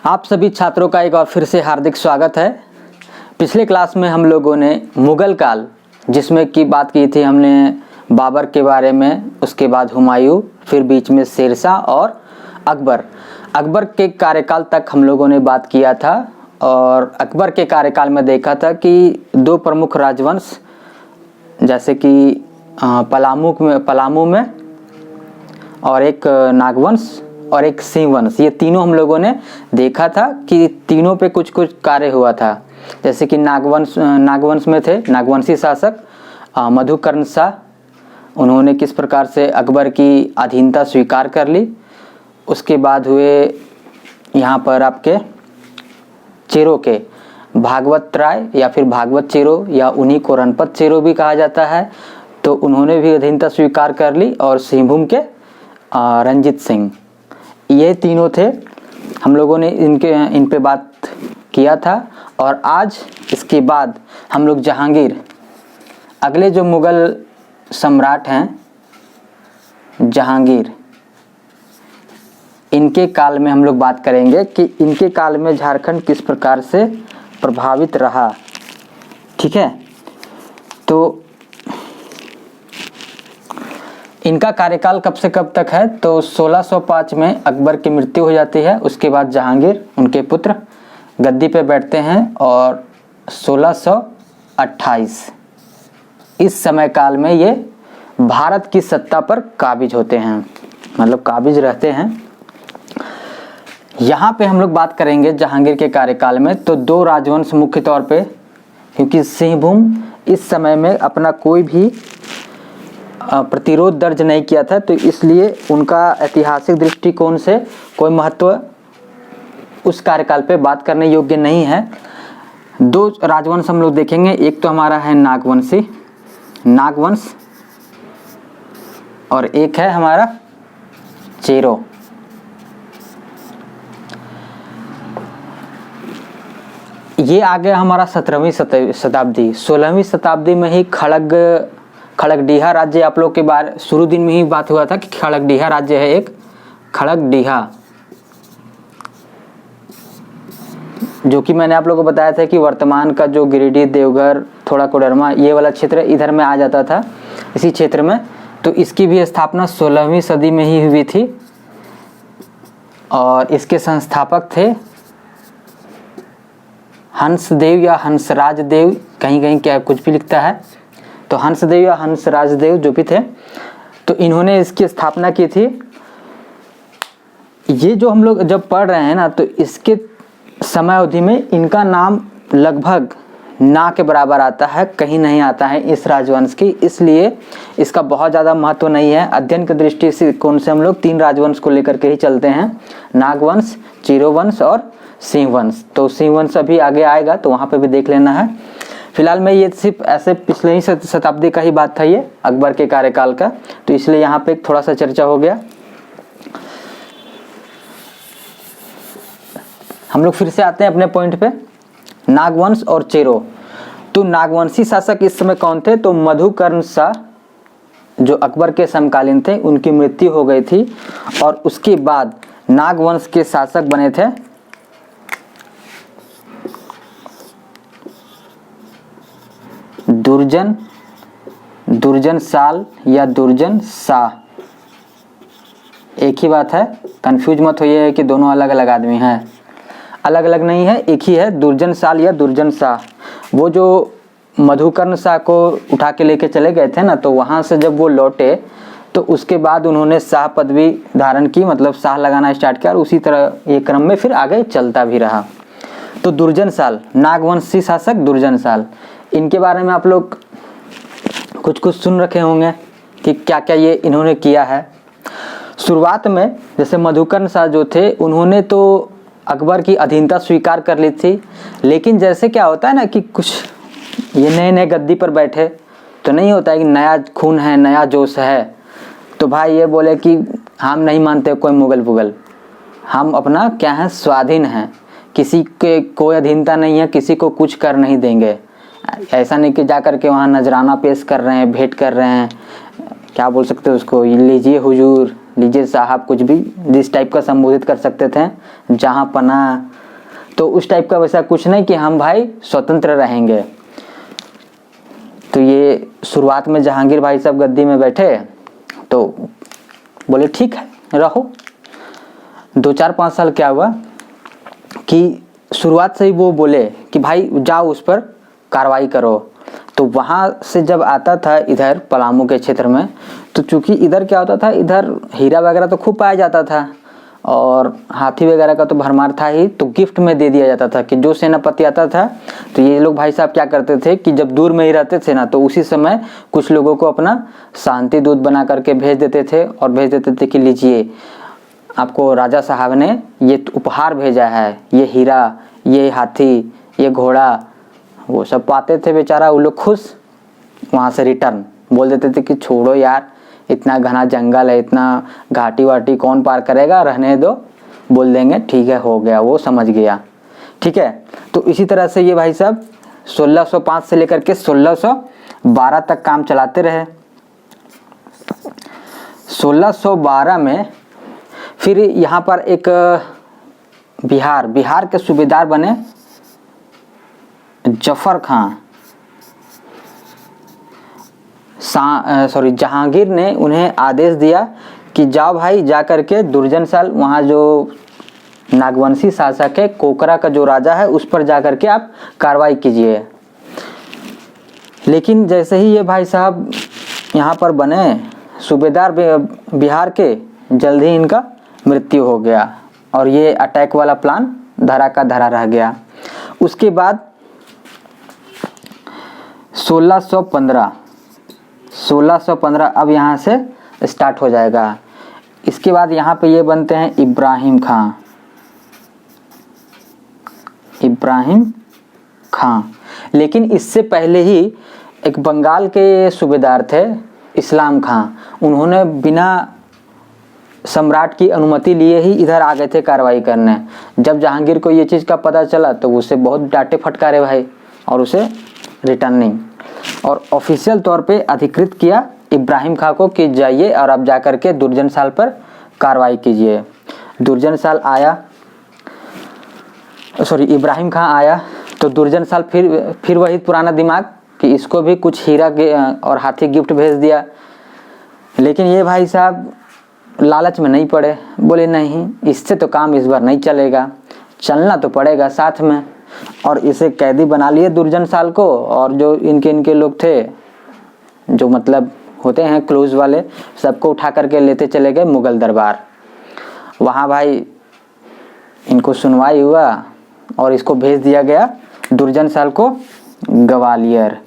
आप सभी छात्रों का एक बार फिर से हार्दिक स्वागत है। पिछले क्लास में हम लोगों ने मुग़ल काल, जिसमें की बात की थी हमने बाबर के बारे में, उसके बाद हुमायूं, फिर बीच में शेरशाह और अकबर। अकबर के कार्यकाल तक हम लोगों ने बात किया था और अकबर के कार्यकाल में देखा था कि दो प्रमुख राजवंश जैसे कि पलामू में और एक नागवंश और एक सिंह वंश, ये तीनों हम लोगों ने देखा था कि तीनों पे कुछ कुछ कार्य हुआ था। जैसे कि नागवंश में थे नागवंशी शासक मधुकर्ण शाह, उन्होंने किस प्रकार से अकबर की अधीनता स्वीकार कर ली। उसके बाद हुए यहाँ पर आपके चेरों के भागवत राय या फिर भागवत चेरो या उन्हीं को रणपत चेरो भी कहा जाता है, तो उन्होंने भी अधीनता स्वीकार कर ली। और सिंहभूम के रंजीत सिंह, ये तीनों थे। हम लोगों ने इन पे बात किया था। और आज इसके बाद हम लोग जहांगीर, अगले जो मुग़ल सम्राट हैं जहांगीर, इनके काल में हम लोग बात करेंगे कि इनके काल में झारखंड किस प्रकार से प्रभावित रहा। ठीक है, तो इनका कार्यकाल कब से कब तक है, तो 1605 में अकबर की मृत्यु हो जाती है। उसके बाद जहांगीर, उनके पुत्र, गद्दी पे बैठते हैं और 1628 इस समय काल में ये भारत की सत्ता पर काबिज होते हैं, मतलब काबिज रहते हैं। यहाँ पे हम लोग बात करेंगे जहांगीर के कार्यकाल में, तो दो राजवंश मुख्य तौर पे, क्योंकि सिंहभूम इस समय में अपना कोई भी प्रतिरोध दर्ज नहीं किया था, तो इसलिए उनका ऐतिहासिक दृष्टिकोण से कोई महत्व उस कार्यकाल पे बात करने योग्य नहीं है। दो राजवंश हम लोग देखेंगे, एक तो हमारा है नागवंश और एक है हमारा चेरो। ये आ गया हमारा 17वीं शताब्दी। 16वीं शताब्दी में ही खड़गडीहा राज्य, आप लोग के बारे शुरू दिन में ही बात हुआ था कि खड़गडीहा राज्य है एक, खड़गडीहा, जो कि मैंने आप लोगों को बताया था कि वर्तमान का जो गिरिडीह, देवघर, थोड़ा कोडरमा, ये वाला क्षेत्र इधर में आ जाता था, इसी क्षेत्र में। तो इसकी भी स्थापना 16वीं सदी में ही हुई थी और इसके संस्थापक थे हंसदेव या हंसराज देव, कहीं कहीं क्या कुछ भी लिखता है, तो हंसदेव या हंसराज देव जो भी थे, तो इन्होंने इसकी स्थापना की थी। ये जो हम लोग जब पढ़ रहे हैं ना, तो इसके समय अवधि में इनका नाम लगभग ना के बराबर आता है, कहीं नहीं आता है इस राजवंश की, इसलिए इसका बहुत ज़्यादा महत्व नहीं है। अध्ययन की दृष्टि से कौन से हम लोग तीन राजवंश को लेकर के ही चलते हैं, नागवंश, चेरोवंश और सिंहवंश। तो सिंहवंश अभी आगे आएगा, तो वहाँ पे भी देख लेना है। फिलहाल में ये सिर्फ ऐसे पिछले ही शताब्दी का ही बात था, ये अकबर के कार्यकाल का, तो इसलिए यहाँ पे थोड़ा सा चर्चा हो गया। हम लोग फिर से आते हैं अपने पॉइंट पे, नागवंश और चेरो। तो नागवंशी शासक इस समय कौन थे, तो मधुकर्ण शाह जो अकबर के समकालीन थे, उनकी मृत्यु हो गई थी और उसके बाद नागवंश के शासक बने थे दुर्जन साल या दुर्जन शाह। एक ही बात है, कंफ्यूज मत होइए कि दोनों अलग अलग आदमी हैं, अलग अलग नहीं है, एक ही है, दुर्जन साल या दुर्जन शाह। वो जो मधुकर्ण शाह को उठा के लेके चले गए थे ना, तो वहाँ से जब वो लौटे तो उसके बाद उन्होंने शाह पदवी धारण की, मतलब शाह लगाना स्टार्ट किया और उसी तरह ये क्रम में फिर आगे चलता भी रहा। तो दुर्जन साल, नागवंशी शासक दुर्जन साल, इनके बारे में आप लोग कुछ कुछ सुन रखे होंगे कि क्या क्या ये इन्होंने किया है। शुरुआत में जैसे मधुकर्ण शाह जो थे, उन्होंने तो अकबर की अधीनता स्वीकार कर ली थी, लेकिन जैसे क्या होता है ना कि कुछ ये नए नए गद्दी पर बैठे, तो नहीं होता है कि नया खून है, नया जोश है, तो भाई ये बोले कि हम नहीं मानते कोई मुगल पुगल, हम अपना क्या है, स्वाधीन हैं, किसी के कोई अधीनता नहीं है, किसी को कुछ कर नहीं देंगे। ऐसा नहीं कि जा कर के वहाँ नजराना पेश कर रहे हैं, भेंट कर रहे हैं, क्या बोल सकते हैं उसको, लीजिए हुजूर, लीजिए साहब, कुछ भी जिस टाइप का संबोधित कर सकते थे, जहाँ पना तो उस टाइप का वैसा कुछ नहीं कि हम भाई स्वतंत्र रहेंगे। तो ये शुरुआत में जहांगीर भाई साहब गद्दी में बैठे तो बोले ठीक है रहो। 2-4-5 साल क्या हुआ कि शुरुआत से ही वो बोले कि भाई जाओ उस पर कार्रवाई करो। तो वहाँ से जब आता था इधर पलामू के क्षेत्र में, तो चूंकि इधर क्या होता था, इधर हीरा वगैरह तो खूब पाया जाता था और हाथी वगैरह का तो भरमार था ही, तो गिफ्ट में दे दिया जाता था कि जो सेनापति आता था तो ये लोग भाई साहब क्या करते थे कि जब दूर में ही रहते थे ना, तो उसी समय कुछ लोगों को अपना शांति दूत बना करके भेज देते थे और भेज देते थे कि लीजिए आपको राजा साहब ने ये उपहार भेजा है, ये हीरा, ये हाथी, ये घोड़ा। वो सब पाते थे बेचारा, वो लोग खुश, वहाँ से रिटर्न बोल देते थे कि छोड़ो यार, इतना घना जंगल है, इतना घाटी वाटी कौन पार करेगा, रहने दो। बोल देंगे ठीक है हो गया, वो समझ गया। ठीक है, तो इसी तरह से ये भाई साहब 1605 से लेकर के 1612 तक काम चलाते रहे। 1612 में फिर यहाँ पर एक बिहार के सूबेदार बने जफर खां। जहांगीर ने उन्हें आदेश दिया कि जाओ भाई जा करके दुर्जनशाल, वहाँ जो नागवंशी शासक है, कोकरा का जो राजा है, उस पर जा करके आप कार्रवाई कीजिए। लेकिन जैसे ही ये भाई साहब यहाँ पर बने सूबेदार बिहार के, जल्द ही इनका मृत्यु हो गया और ये अटैक वाला प्लान धरा का धरा रह गया। उसके बाद 1615 अब यहाँ से स्टार्ट हो जाएगा। इसके बाद यहाँ पे ये बनते हैं इब्राहिम खां। लेकिन इससे पहले ही एक बंगाल के सूबेदार थे इस्लाम खां, उन्होंने बिना सम्राट की अनुमति लिए ही इधर आ गए थे कार्रवाई करने। जब जहांगीर को ये चीज़ का पता चला तो उसे बहुत डांटे फटकारे भाई और उसे रिटर्निंग और ऑफिशियल तौर पे अधिकृत किया इब्राहिम खां को कि जाइए और अब जाकर के दुर्जनशाल पर कार्रवाई कीजिए। इब्राहिम खां आया तो दुर्जनशाल फिर वही पुराना दिमाग कि इसको भी कुछ हीरा और हाथी गिफ्ट भेज दिया। लेकिन ये भाई साहब लालच में नहीं पड़े, बोले नहीं इससे तो काम इस बार नहीं चलेगा, चलना तो पड़ेगा साथ में। और इसे कैदी बना लिए दुर्जनशाल को, और जो इनके लोग थे जो मतलब होते हैं क्लोज वाले, सबको उठा करके लेते चले गए मुगल दरबार। वहाँ भाई इनको सुनवाई हुआ और इसको भेज दिया गया दुर्जनशाल को ग्वालियर।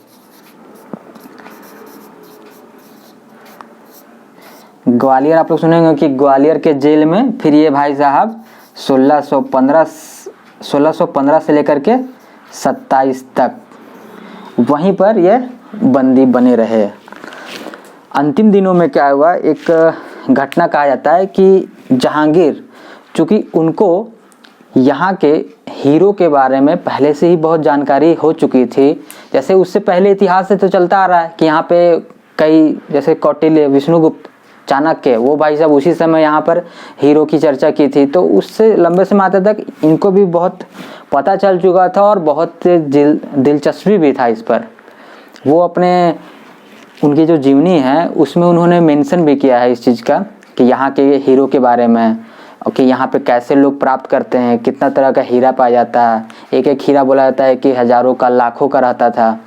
आप लोग सुनेंगे कि ग्वालियर के जेल में फिर ये भाई साहब 1615 से लेकर के 27 तक वहीं पर ये बंदी बने रहे। अंतिम दिनों में क्या हुआ, एक घटना कहा जाता है कि जहांगीर, चूँकि उनको यहाँ के हीरो के बारे में पहले से ही बहुत जानकारी हो चुकी थी। जैसे उससे पहले इतिहास से तो चलता आ रहा है कि यहाँ पे कई, जैसे कौटिल्य, विष्णुगुप्त, चाणक्य, वो भाई साहब उसी समय यहाँ पर हीरो की चर्चा की थी। तो उससे लंबे समय आते तक इनको भी बहुत पता चल चुका था और बहुत दिलचस्पी भी था इस पर। वो अपने उनकी जो जीवनी है उसमें उन्होंने मेंशन भी किया है इस चीज़ का कि यहाँ के हीरो के बारे में, कि यहाँ पे कैसे लोग प्राप्त करते हैं, कितना तरह का हीरा पाया जाता है। एक एक हीरा बोला जाता है कि हज़ारों का, लाखों का रहता था।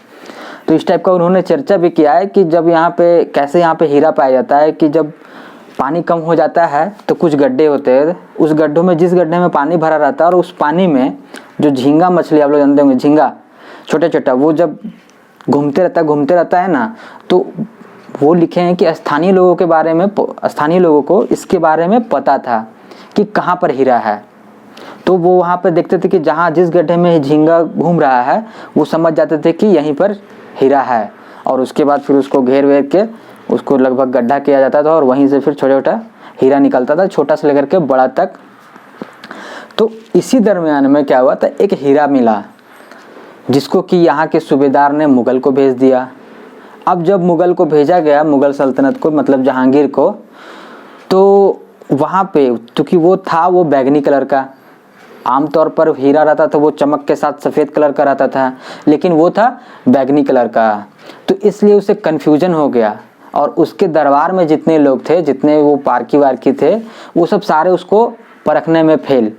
तो इस टाइप का उन्होंने चर्चा भी किया है कि जब यहाँ पे कैसे यहाँ पे हीरा पाया जाता है कि जब पानी कम हो जाता है तो कुछ गड्ढे होते हैं, उस गड्ढों में, जिस गड्ढे में पानी भरा रहता है और उस पानी में जो झींगा मछली, आप लोग जानते होंगे झींगा, छोटा छोटा, वो जब घूमते रहता है ना, तो वो लिखे हैं कि स्थानीय लोगों को इसके बारे में पता था कि कहाँ पर हीरा है। तो वो वहाँ पर देखते थे कि जहाँ जिस गड्ढे में झींगा घूम रहा है वो समझ जाते थे कि यहीं पर हीरा है, और उसके बाद फिर उसको घेर के उसको लगभग गड्ढा किया जाता था और वहीं से फिर छोटा छोटा हीरा निकलता था, छोटा से लेकर के बड़ा तक। तो इसी दरमियान में क्या हुआ था, एक हीरा मिला जिसको कि यहाँ के सूबेदार ने मुगल को भेज दिया। अब जब मुगल को भेजा गया, मुगल सल्तनत को, मतलब जहांगीर को, तो वहाँ पे चूँकि वो था वो बैगनी कलर का आमतौर पर हीरा रहता था वो चमक के साथ सफ़ेद कलर का रहता था, लेकिन वो था बैगनी कलर का। तो इसलिए उसे कन्फ्यूजन हो गया और उसके दरबार में जितने लोग थे, जितने वो पारखी वारखी थे, वो सब सारे उसको परखने में फेल।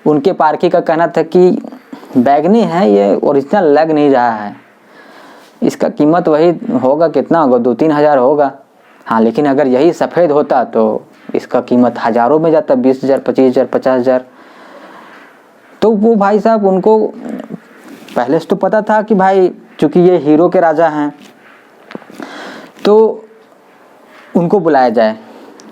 उनके पारखी का कहना था कि बैगनी है, ये ओरिजिनल लग नहीं रहा है, इसका कीमत वही होगा, कितना होगा, 2-3 हज़ार होगा। हाँ, लेकिन अगर यही सफ़ेद होता तो इसका कीमत हज़ारों में जाता, 20,000, 25,000, 50,000। तो वो भाई साहब, उनको पहले से तो पता था कि भाई चूँकि ये हीरो के राजा हैं तो उनको बुलाया जाए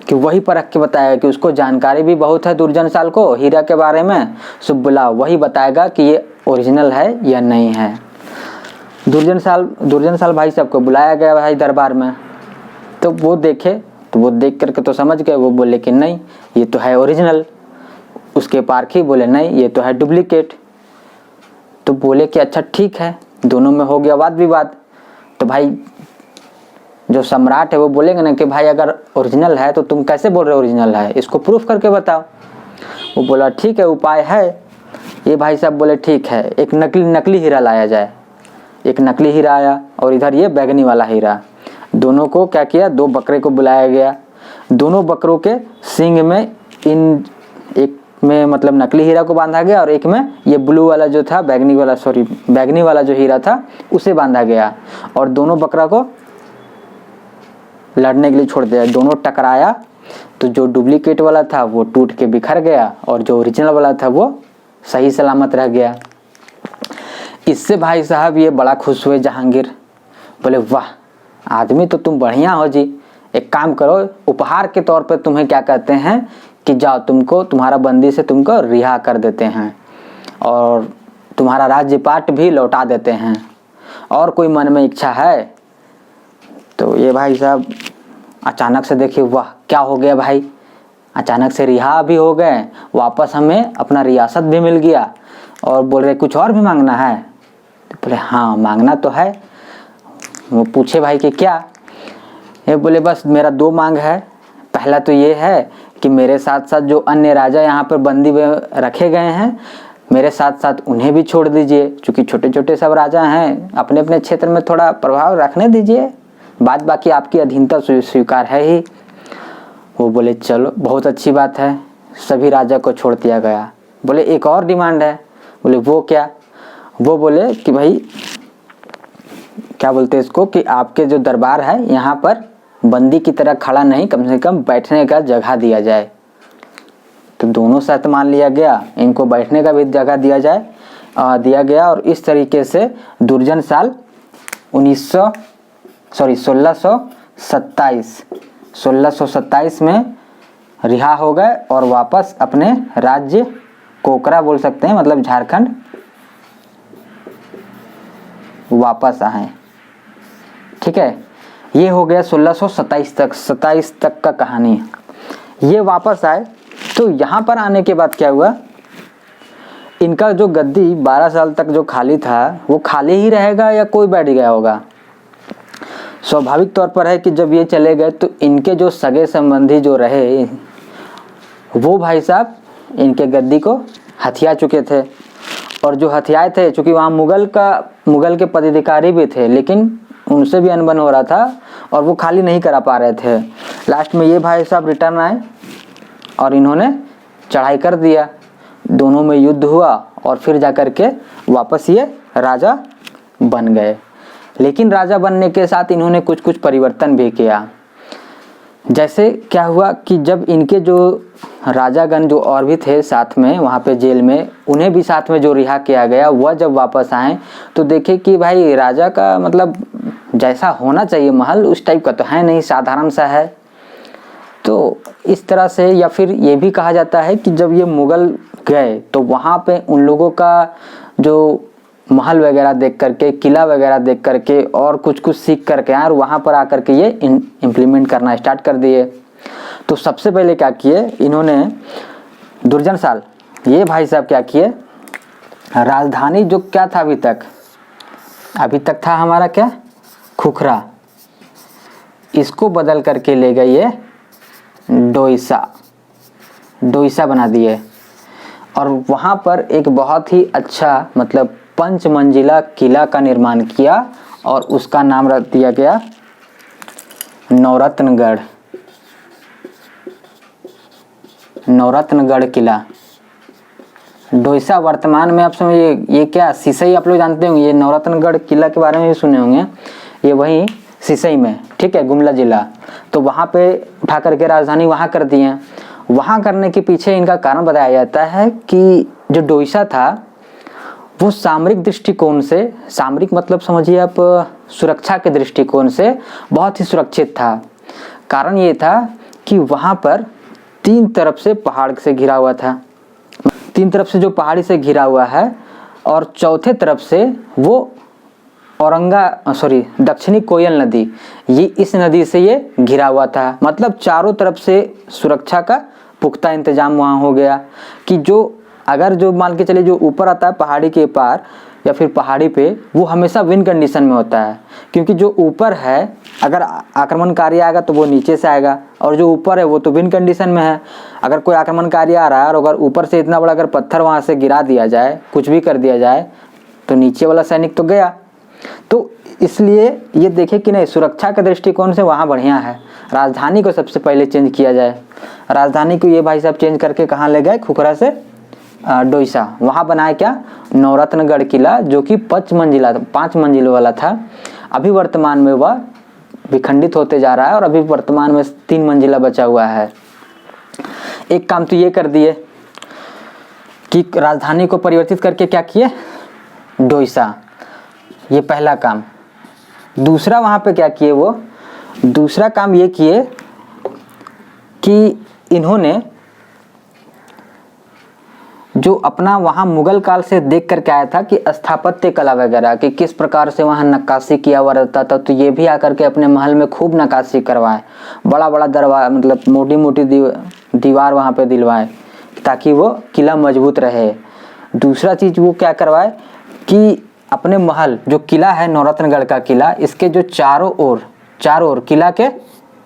कि वही परख के बताएगा, कि उसको जानकारी भी बहुत है दुर्जन साल को हीरा के बारे में, सो बुलाओ, वही बताएगा कि ये ओरिजिनल है या नहीं है। दुर्जन साल भाई साहब को बुलाया गया भाई दरबार में। तो वो देखे, तो वो देख करके तो समझ गए, वो बोले कि नहीं ये तो है ओरिजिनल। उसके पारखी बोले नहीं ये तो है डुप्लीकेट। तो बोले कि अच्छा ठीक है, दोनों में हो गया वाद विवाद। तो भाई जो सम्राट है वो बोलेंगे ना कि भाई अगर ओरिजिनल है तो तुम कैसे बोल रहे हो ओरिजिनल है, इसको प्रूफ करके बताओ। वो बोला ठीक है, उपाय है। ये भाई साहब बोले ठीक है, एक नकली हीरा लाया जाए। एक नकली हीरा आया और इधर ये बैगनी वाला हीरा। दोनों को क्या किया, 2 बकरे को बुलाया गया। दोनों बकरों के सींग में एक में मतलब नकली हीरा को बांधा गया और एक में ये ब्लू वाला जो था, बैगनी वाला जो हीरा था उसे बांधा गया। और दोनों बकरा को लड़ने के लिए छोड़ दिया। दोनों टकराया तो जो डुप्लीकेट वाला था वो टूट के बिखर गया और जो ओरिजिनल वाला था वो सही सलामत रह गया। इससे भाई साहब ये बड़ा खुश हुए जहांगीर। बोले वाह आदमी तो तुम बढ़िया हो जी, एक काम करो, उपहार के तौर पे तुम्हें क्या कहते हैं कि जाओ, तुमको तुम्हारा बंदी से तुमको रिहा कर देते हैं और तुम्हारा राज्यपाट भी लौटा देते हैं, और कोई मन में इच्छा है। तो ये भाई साहब अचानक से देखिए, वाह क्या हो गया भाई, अचानक से रिहा भी हो गए, वापस हमें अपना रियासत भी मिल गया। और बोल रहे कुछ और भी मांगना है। तो बोले हाँ मांगना तो है। वो पूछे भाई कि क्या। ये बोले बस मेरा 2 मांग है। पहला तो ये है कि मेरे साथ साथ जो अन्य राजा यहाँ पर बंदी रखे गए हैं, मेरे साथ साथ उन्हें भी छोड़ दीजिए। चूँकि छोटे छोटे सब राजा हैं, अपने अपने क्षेत्र में थोड़ा प्रभाव रखने दीजिए, बात बाकी आपकी अधीनता स्वीकार है ही। वो बोले चलो बहुत अच्छी बात है, सभी राजा को छोड़ दिया गया। बोले एक और डिमांड है। बोले वो क्या। वो बोले कि भाई क्या बोलते हैं इसको, कि आपके जो दरबार है यहाँ पर बंदी की तरह खड़ा नहीं, कम से कम बैठने का जगह दिया जाए। तो दोनों शर्त मान लिया गया, इनको बैठने का भी जगह दिया दिया गया। और इस तरीके से दुर्जन साल 1627 में रिहा हो गए और वापस अपने राज्य कोकरा बोल सकते हैं, मतलब झारखंड, वापस आए। ठीक है, ये हो गया 1627 तक का कहानी। ये वापस आए तो यहाँ पर आने के बाद क्या हुआ, इनका जो गद्दी 12 साल तक जो खाली था वो खाली ही रहेगा या कोई बैठ गया होगा। स्वाभाविक तौर पर है कि जब ये चले गए तो इनके जो सगे संबंधी जो रहे वो भाई साहब इनके गद्दी को हथिया चुके थे। और जो हथियाए थे, चूँकि वहाँ मुगल के पदाधिकारी भी थे, लेकिन उनसे भी अनबन हो रहा था और वो खाली नहीं करा पा रहे थे। लास्ट में ये भाई साहब रिटर्न आए और इन्होंने चढ़ाई कर दिया। दोनों में युद्ध हुआ और फिर जाकर के वापस ये राजा बन गए। लेकिन राजा बनने के साथ इन्होंने कुछ परिवर्तन भी किया। जैसे क्या हुआ कि जब इनके जो राजागण जो और भी थे साथ में वहाँ पे जेल में, उन्हें भी साथ में जो रिहा किया गया, वह जब वापस आए तो देखे कि भाई राजा का मतलब जैसा होना चाहिए महल उस टाइप का तो है नहीं, साधारण सा है। तो इस तरह से, या फिर ये भी कहा जाता है कि जब ये मुगल गए तो वहाँ पे उन लोगों का जो महल वगैरह देख करके, किला वगैरह देख करके और कुछ सीख करके आए और वहाँ पर आकर के ये इम्प्लीमेंट करना स्टार्ट कर दिए। तो सबसे पहले क्या किए इन्होंने, दुर्जन साल ये भाई साहब क्या किए, राजधानी जो क्या था अभी तक था हमारा क्या, खुखरा, इसको बदल करके ले गए ये डोईसा बना दिए। और वहाँ पर एक बहुत ही अच्छा मतलब 5 मंजिला किला का निर्माण किया और उसका नाम रख दिया गया नौरत्नगढ़। नौरत्नगढ़ किला डोईसा वर्तमान में आप समझिए ये क्या सिसई आप लोग जानते होंगे, ये नौरत्नगढ़ किला के बारे में भी सुने होंगे, ये वही सिसई में, ठीक है, गुमला जिला। तो वहाँ पे उठा करके राजधानी वहाँ कर दी है। वहाँ करने के पीछे इनका कारण बताया जाता है कि जो डोईसा था वो सामरिक दृष्टिकोण से, सामरिक मतलब समझिए आप सुरक्षा के दृष्टिकोण से बहुत ही सुरक्षित था। कारण ये था कि वहाँ पर 3 तरफ से पहाड़ से घिरा हुआ था, 3 तरफ से जो पहाड़ी से घिरा हुआ है, और चौथे तरफ से वो दक्षिणी कोयल नदी, ये इस नदी से ये घिरा हुआ था। मतलब चारों तरफ से सुरक्षा का पुख्ता इंतजाम वहाँ हो गया कि जो अगर जो मान के चले जो ऊपर आता है पहाड़ी के पार या फिर पहाड़ी पे, वो हमेशा विन कंडीशन में होता है, क्योंकि जो ऊपर है अगर आक्रमणकारी आएगा तो वो नीचे से आएगा, और जो ऊपर है वो तो विन कंडीशन में है। अगर कोई आक्रमणकारी आ रहा है और अगर ऊपर से इतना बड़ा अगर पत्थर वहाँ से गिरा दिया जाए, कुछ भी कर दिया जाए, तो नीचे वाला सैनिक तो गया। तो इसलिए ये देखे कि नहीं, सुरक्षा के दृष्टिकोण से वहाँ बढ़िया है। राजधानी को सबसे पहले चेंज किया जाए। राजधानी को ये भाई साहब चेंज करके कहाँ ले गए, खुखरा से डोईसा। वहाँ बनाया क्या, नौरत्नगढ़ किला, जो कि 5 मंजिल वाला था। अभी वर्तमान में वह विखंडित होते जा रहा है और अभी वर्तमान में 3 मंजिला बचा हुआ है। एक काम तो ये कर दिए कि राजधानी को परिवर्तित करके क्या किए, डोईसा, ये पहला काम। दूसरा वहाँ पे क्या किए, वो दूसरा काम ये किए कि इन्होंने जो अपना वहाँ मुगल काल से देख करके आया था कि स्थापत्य कला वगैरह कि किस प्रकार से वहाँ नक्काशी किया हुआ रहता था, तो ये भी आकर के अपने महल में खूब नक्काशी करवाए, बड़ा बड़ा दरवाजा मतलब मोटी मोटी दीवार वहाँ पे दिलवाए ताकि वो किला मजबूत रहे। दूसरा चीज़ वो क्या करवाए कि अपने महल, जो किला है नौरत्नगढ़ का किला, इसके जो चारों ओर किला के,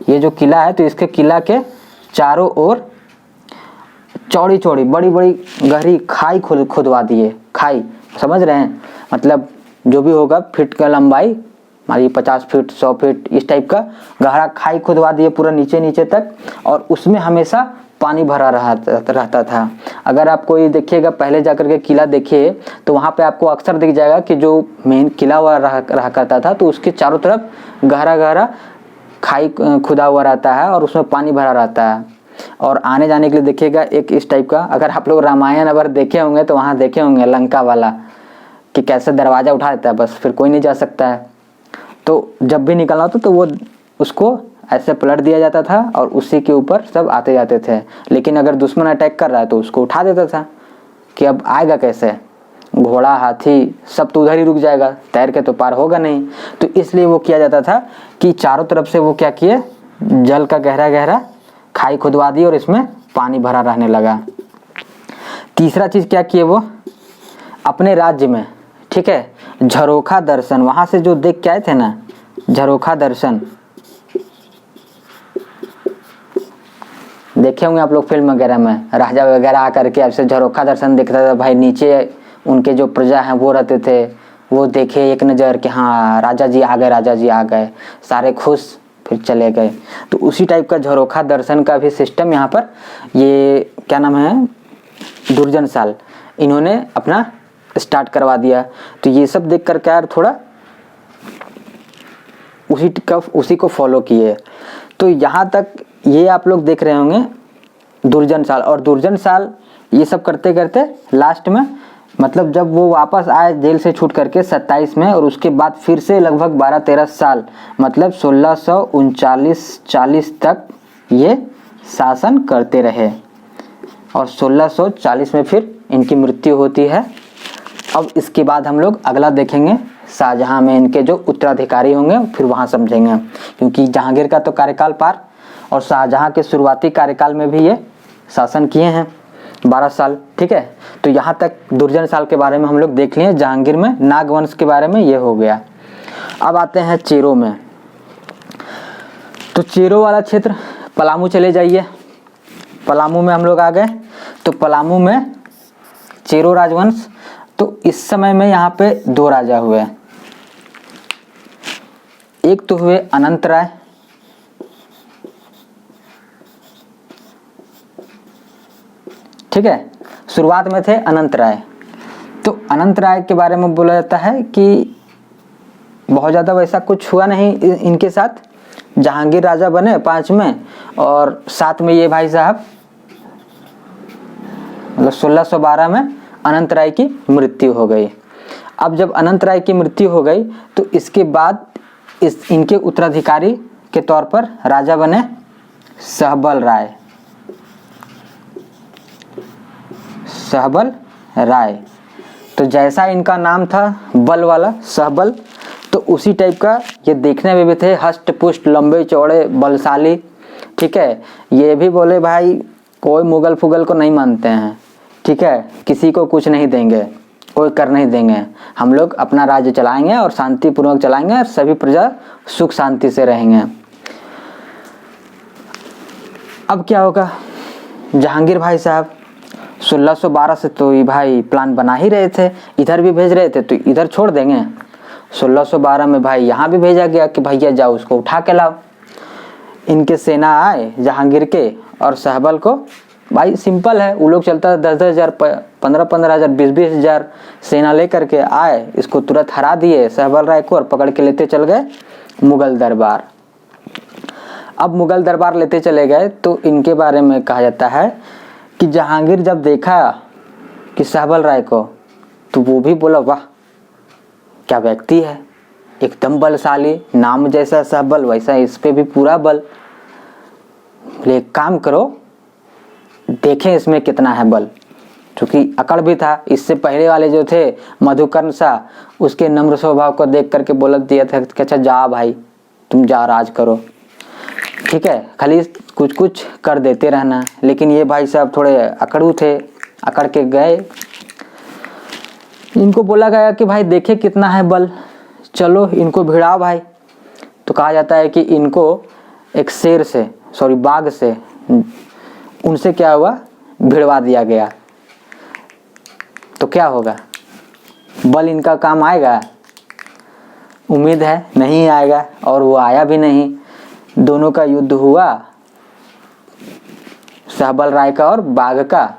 ये जो किला है तो इसके किला के चारों ओर चौड़ी चौड़ी बड़ी बड़ी गहरी खाई खुदवा दिए। खाई समझ रहे हैं, मतलब जो भी होगा फीट का लंबाई हमारी 50 फीट 100 फीट इस टाइप का गहरा खाई खुदवा दिए पूरा नीचे तक, और उसमें हमेशा पानी भरा रहता था। अगर आप कोई देखिएगा पहले जाकर के किला देखिए तो वहाँ पे आपको अक्सर दिख जाएगा कि जो मेन किला हुआ रहा करता था तो उसके चारों तरफ गहरा खाई खुदा हुआ रहता है और उसमें पानी भरा रहता है। और आने जाने के लिए देखिएगा एक इस टाइप का, अगर आप लोग रामायण अगर देखे होंगे तो वहाँ देखे होंगे लंका वाला कि कैसे दरवाज़ा उठा देता है, बस फिर कोई नहीं जा सकता है। तो जब भी निकलना होता तो वो उसको ऐसे पलट दिया जाता था और उसी के ऊपर सब आते जाते थे। लेकिन अगर दुश्मन अटैक कर रहा है तो उसको उठा देता था कि अब आएगा कैसे, घोड़ा हाथी सब तो उधर ही रुक जाएगा, तैर के तो पार होगा नहीं। तो इसलिए वो किया जाता था कि चारों तरफ से वो क्या किए, जल का गहरा खाई खुदवा दी और इसमें पानी भरा रहने लगा। तीसरा चीज़ क्या किए, वो अपने राज्य में, ठीक है, झरोखा दर्शन, वहाँ से जो देख के आए थे ना, झरोखा दर्शन देखे होंगे आप लोग फिल्म वगैरह में, राजा वगैरह आकर के ऐसे झरोखा दर्शन देखता था भाई, नीचे उनके जो प्रजा हैं वो रहते थे, वो देखे एक नज़र कि हाँ राजा जी आ गए, सारे खुश, फिर चले गए। तो उसी टाइप का झरोखा दर्शन का भी सिस्टम यहाँ पर, ये क्या नाम है, दुर्जनशाल, इन्होंने अपना स्टार्ट करवा दिया। तो ये सब देख कर यार थोड़ा उसी को फॉलो किए। तो यहाँ तक ये आप लोग देख रहे होंगे दुर्जनशाल। और दुर्जनशाल ये सब करते करते लास्ट में मतलब जब वो वापस आए जेल से छूट करके 27 में, और उसके बाद फिर से लगभग 12-13 साल मतलब 1639-40 तक ये शासन करते रहे, और 1640 में फिर इनकी मृत्यु होती है। अब इसके बाद हम लोग अगला देखेंगे शाहजहां में इनके जो उत्तराधिकारी होंगे, फिर वहाँ समझेंगे, क्योंकि जहांगीर का तो कार्यकाल पार और शाहजहां के शुरुआती कार्यकाल में भी ये शासन किए हैं 12 साल, ठीक है। तो यहाँ तक दुर्जनशाल के बारे में हम लोग देख लिए। जहांगीर में नागवंश के बारे में ये हो गया। अब आते हैं चेरो में। तो चेरो वाला क्षेत्र, पलामू चले जाइए, पलामू में हम लोग आ गए। तो पलामू में चेरो राजवंश। तो इस समय में यहाँ पे दो राजा हुए, एक तो हुए अनंत राय, ठीक है, शुरुआत में थे अनंत राय। तो अनंत राय के बारे में बोला जाता है कि बहुत ज़्यादा वैसा कुछ हुआ नहीं इनके साथ। जहांगीर राजा बने 5 में, और 7 में ये भाई साहब मतलब 1612 में अनंत राय की मृत्यु हो गई। अब जब अनंत राय की मृत्यु हो गई तो इसके बाद इनके उत्तराधिकारी के तौर पर राजा बने सहबल राय। सहबल राय, तो जैसा इनका नाम था बल वाला सहबल, तो उसी टाइप का ये देखने में भी थे, हष्ट पुष्ट, लंबे चौड़े, बलशाली, ठीक है। ये भी बोले भाई कोई मुगल फुगल को नहीं मानते हैं, ठीक है, किसी को कुछ नहीं देंगे, कोई कर नहीं देंगे, हम लोग अपना राज्य चलाएंगे और शांतिपूर्वक चलाएंगे, सभी प्रजा सुख शांति से रहेंगे। अब क्या होगा, जहांगीर भाई साहब 1612 से तो ये भाई प्लान बना ही रहे थे, इधर भी भेज रहे थे, तो इधर छोड़ देंगे। 1612 में भाई यहाँ भी भेजा गया कि भैया जाओ उसको उठा के लाओ। इनके सेना आए जहांगीर के और सहबल को, भाई सिंपल है, वो लोग चलता 10-10 हज़ार, 15-15 हज़ार, 20-20 हज़ार सेना लेकर के आए, इसको तुरंत हरा दिए सहबल राय को, और पकड़ के लेते चल गए मुगल दरबार। अब मुगल दरबार लेते चले गए तो इनके बारे में कहा जाता है कि जहांगीर जब देखा कि सहबल राय को, तो वो भी बोला वाह क्या व्यक्ति है, एकदम बलशाली, नाम जैसा सहबल वैसा इस पे भी पूरा बल, बोले एक काम करो देखें इसमें कितना है बल। क्योंकि अकड़ भी था, इससे पहले वाले जो थे मधुकर्ण सा, उसके नम्र स्वभाव को देख करके बोल दिया था कि अच्छा जा भाई तुम जा राज करो, ठीक है, खाली कुछ कुछ कर देते रहना। लेकिन ये भाई साहब थोड़े अकड़ू थे, अकड़ के गए। इनको बोला गया कि भाई देखे कितना है बल, चलो इनको भिड़ाओ भाई। तो कहा जाता है कि इनको एक शेर से, सॉरी बाघ से, उनसे क्या हुआ, भिड़वा दिया गया। तो क्या होगा, बल इनका काम आएगा? उम्मीद है नहीं आएगा, और वो आया भी नहीं। दोनों का युद्ध हुआ, सहबल राय का और बाघ का।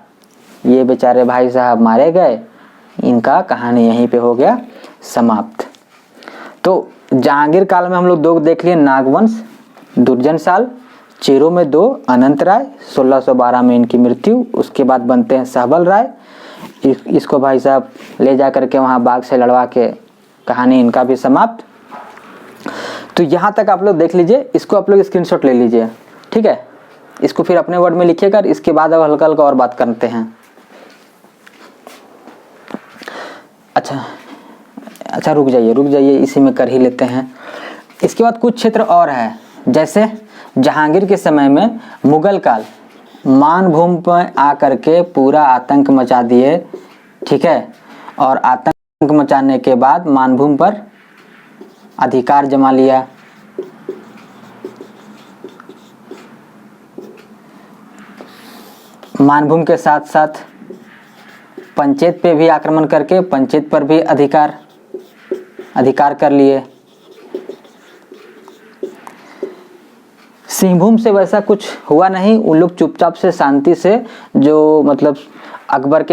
ये बेचारे भाई साहब मारे गए, इनका कहानी यहीं पे हो गया समाप्त। तो जहांगीर काल में हम लोग दो देख लिए, नागवंश दुर्जन साल, चेरो में 2 अनंत राय, 1612 में इनकी मृत्यु, उसके बाद बनते हैं सहबल राय। इसको भाई साहब ले जा करके वहाँ बाघ से लड़वा के कहानी इनका भी समाप्त। तो यहाँ तक आप लोग देख लीजिए, इसको आप लोग स्क्रीनशॉट ले लीजिए, ठीक है। इसको फिर अपने वर्ड में लिखिएगा, इसके बाद अब हल्का हल्का और बात करते हैं। अच्छा रुक जाइए, इसी में कर ही लेते हैं। इसके बाद कुछ क्षेत्र और है, जैसे जहांगीर के समय में मुगल काल मानभूमि पर आकर के पूरा आतंक मचा दिए, ठीक है, और आतंक मचाने के बाद मानभूमि पर अधिकार जमा लिया। मानभूमि के साथ साथ पंचायत पे भी आक्रमण करके पंचायत पर भी अधिकार कर लिए। सिंहभूम से वैसा कुछ हुआ नहीं, उन लोग चुपचाप से शांति से, जो मतलब अकबर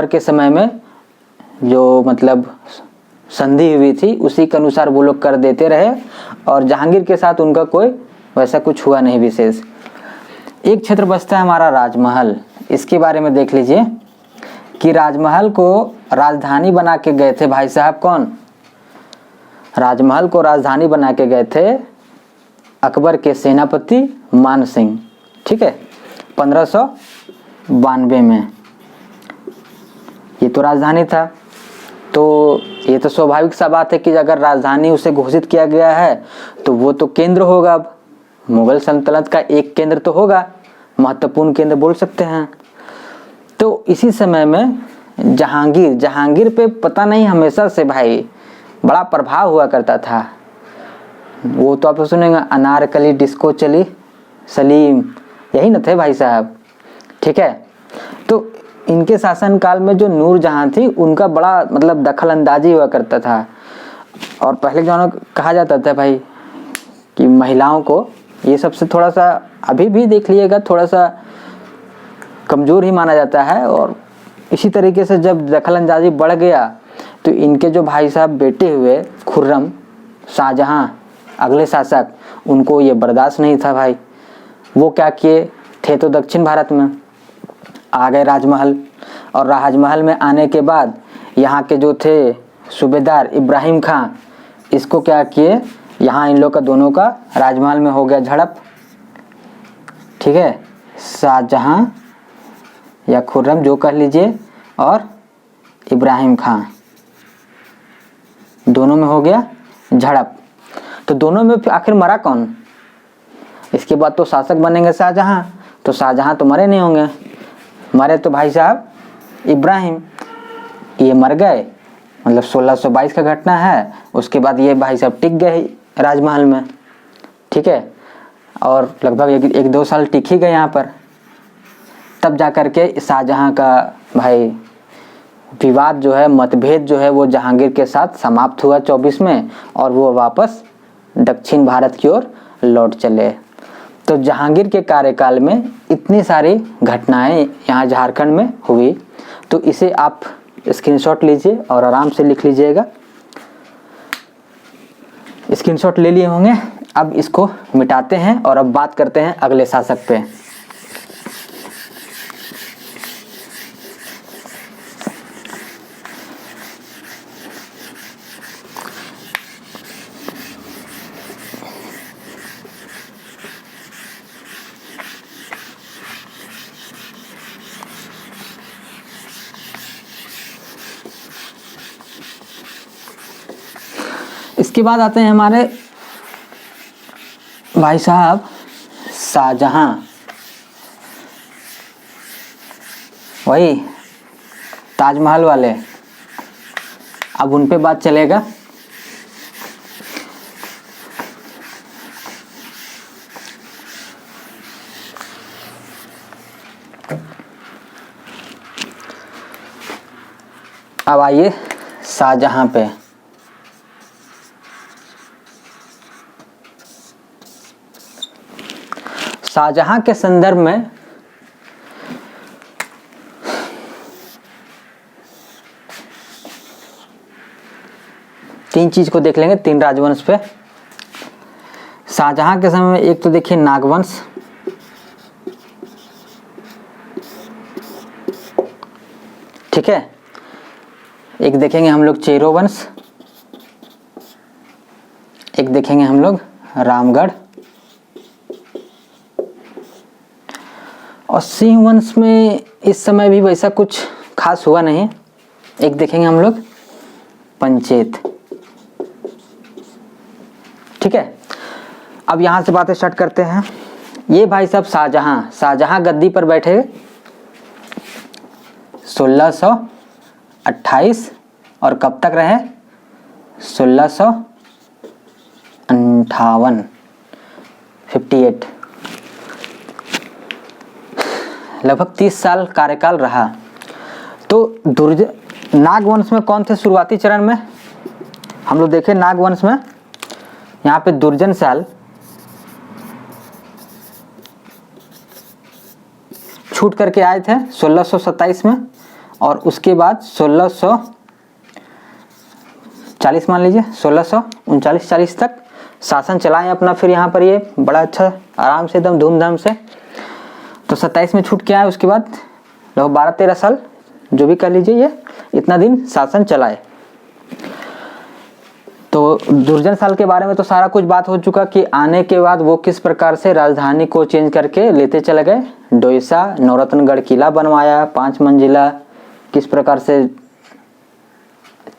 के समय में जो मतलब संधि हुई थी उसी के अनुसार वो लोग कर देते रहे, और जहांगीर के साथ उनका कोई वैसा कुछ हुआ नहीं विशेष। एक क्षेत्र बचता है हमारा राजमहल। इसके बारे में देख लीजिए कि राजमहल को राजधानी बना के गए थे भाई साहब कौन, राजमहल को राजधानी बना के गए थे अकबर के सेनापति मान सिंह, ठीक है, 1592 में। ये तो राजधानी था, तो ये तो स्वाभाविक सा बात है कि अगर राजधानी उसे घोषित किया गया है तो वो तो केंद्र होगा। अब मुगल सल्तनत का एक केंद्र तो होगा, महत्वपूर्ण केंद्र बोल सकते हैं। तो इसी समय में जहांगीर पे पता नहीं हमेशा से भाई बड़ा प्रभाव हुआ करता था। वो तो आप सुनेंगे अनारकली डिस्को चली सलीम, यही न थे भाई साहब, ठीक है। तो इनके शासनकाल में जो नूरजहां थी उनका बड़ा मतलब दखल अंदाजी हुआ करता था। और पहले के ज़माने में कहा जाता था भाई कि महिलाओं को ये सबसे थोड़ा सा, अभी भी देख लीजिएगा, थोड़ा सा कमज़ोर ही माना जाता है। और इसी तरीके से जब दखल अंदाजी बढ़ गया तो इनके जो भाई साहब बेटे हुए खुर्रम, शाहजहां, अगले शासक, उनको ये बर्दाश्त नहीं था भाई। वो क्या किए, थे तो दक्षिण भारत में, आ गए राजमहल। और राजमहल में आने के बाद यहाँ के जो थे सूबेदार इब्राहिम खां, इसको क्या किए, यहाँ इन लोग का दोनों का राजमहल में हो गया झड़प। ठीक है, शाहजहां या खुर्रम जो कह लीजिए और इब्राहिम खां, दोनों में हो गया झड़प। तो दोनों में आखिर मरा कौन? इसके बाद तो शासक बनेंगे शाहजहां, तो शाहजहां तो मरे नहीं होंगे, मरे तो भाई साहब इब्राहिम, ये मर गए। मतलब 1622 का घटना है। उसके बाद ये भाई साहब टिक गए राजमहल में। ठीक है, और लगभग एक दो साल टिक ही गए यहाँ पर। तब जा कर के शाहजहां का भाई विवाद जो है, मतभेद जो है, वो जहांगीर के साथ समाप्त हुआ 24 में, और वो वापस दक्षिण भारत की ओर लौट चले। तो जहांगीर के कार्यकाल में इतनी सारी घटनाएं यहाँ झारखंड में हुई। तो इसे आप स्क्रीनशॉट लीजिए और आराम से लिख लीजिएगा। स्क्रीनशॉट ले लिए होंगे। अब इसको मिटाते हैं और अब बात करते हैं अगले शासक पे। इसके बाद आते हैं हमारे भाई साहब शाहजहां, वही ताजमहल वाले। अब उन पे बात चलेगा। अब आइए शाहजहां पे। शाहजहां के संदर्भ में तीन चीज को देख लेंगे, तीन राजवंश पे। शाहजहां के समय में एक तो देखिए नागवंश, ठीक है, एक देखेंगे हम लोग चेरो वंश, एक देखेंगे हम लोग रामगढ़, और सिंह वंश में इस समय भी वैसा कुछ खास हुआ नहीं। एक देखेंगे हम लोग पंचेत। ठीक है, अब यहां से बातें स्टार्ट करते हैं। ये भाई साहब शाहजहां गद्दी पर बैठे 1628 और कब तक रहे, 1658, 58, लगभग 30 साल कार्यकाल रहा। तो नागवंश में कौन थे शुरुआती चरण में, हम लोग देखें नागवंश में यहाँ पे दुर्जन साल छूट करके आए थे 1627 में, और उसके बाद 1640 मान लीजिए 1639-40 तक शासन चलाएं अपना। फिर यहाँ पर ये बड़ा अच्छा आराम से एकदम धूमधाम से। तो 27 में छूट के आए, उसके बाद लगभग 12-13 साल जो भी कर लीजिए, ये इतना दिन शासन चलाए। तो दुर्जन साल के बारे में तो सारा कुछ बात हो चुका कि आने के बाद वो किस प्रकार से राजधानी को चेंज करके लेते चले गए। डोईसा नौरत्नगढ़ किला बनवाया 5 मंजिला, किस प्रकार से